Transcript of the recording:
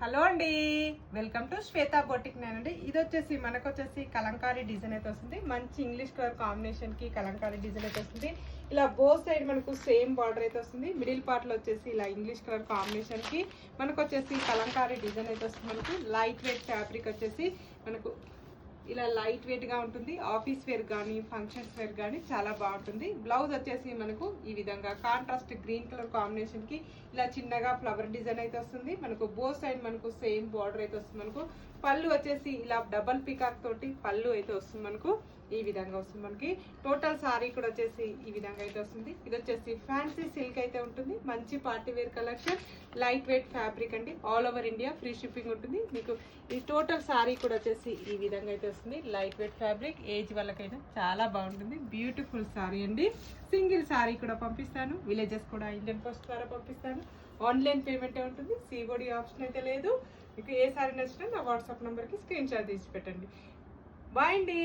Hello అండి, welcome to Shweta boutique నేనండి. ఇది వచ్చేసి మనకు వచ్చేసి కలంకారీ డిజైన్ అయితే వస్తుంది. మంచి ఇంగ్లీష్ కలర్ కాంబినేషన్ కి కలంకారీ డిజైన్ అయితే వస్తుంది. ఇలా బోత్ సైడ్ మనకు సేమ్ బార్డర్ అయితే వస్తుంది. మిడిల్ పార్ట్ లో వచ్చేసి ఇలా ఇంగ్లీష్ కలర్ కాంబినేషన్ కి మనకు వచ్చేసి కలంకారీ డిజైన్ అయితే వస్తుంది. మనకు లైట్ వెయిట్ ఫ్యాబ్రిక్ వచ్చేసి మనకు ఇలా లైట్ వెయిట్ గా ఉంటుంది. ఆఫీస్ వేర్ కానీ ఫంక్షన్స్ వేర్ కానీ చాలా బాగుంటుంది. బ్లౌజ్ వచ్చేసి మనకు ఈ విధంగా కాంట్రాస్ట్ గ్రీన్ కలర్ కాంబినేషన్ కి ఇలా చిన్నగా ఫ్లవర్ డిజైన్ అయితే వస్తుంది. మనకు బోత్ సైడ్ మనకు సేమ్ బార్డర్ అయితే వస్తుంది. మనకు పళ్ళు వచ్చేసి ఇలా డబల్ పికాక్ తోటి పళ్ళు అయితే వస్తుంది. మనకు ఈ విధంగా వస్తుంది. మనకి టోటల్ సారీ కూడా వచ్చేసి ఈ విధంగా అయితే వస్తుంది. ఇది వచ్చేసి ఫ్యాన్సీ సిల్క్ అయితే ఉంటుంది. మంచి party wear collection, light weight fabric అండి. All over India free shipping ఉంటుంది. మీకు ఈ టోటల్ సారీ కూడా వచ్చేసి ఈ విధంగా అయితే వస్తుంది. లైట్ వెయిట్ ఫ్యాబ్రిక్, ఏజ్ వాళ్ళకైనా చాలా బాగుంటుంది. బ్యూటిఫుల్ సారీ అండి. సింగిల్ సారీ కూడా పంపిస్తాను. విలేజెస్ కూడా ఇండియన్ పోస్ట్ ద్వారా పంపిస్తాను. ఆన్లైన్ పేమెంటే ఉంటుంది. సిఓడి ఆప్షన్ అయితే లేదు. మీకు ఏ సారీ నచ్చినా నా వాట్సాప్ నెంబర్కి స్క్రీన్ షాట్ తీసి పెట్టండి. బాయ్ అండి.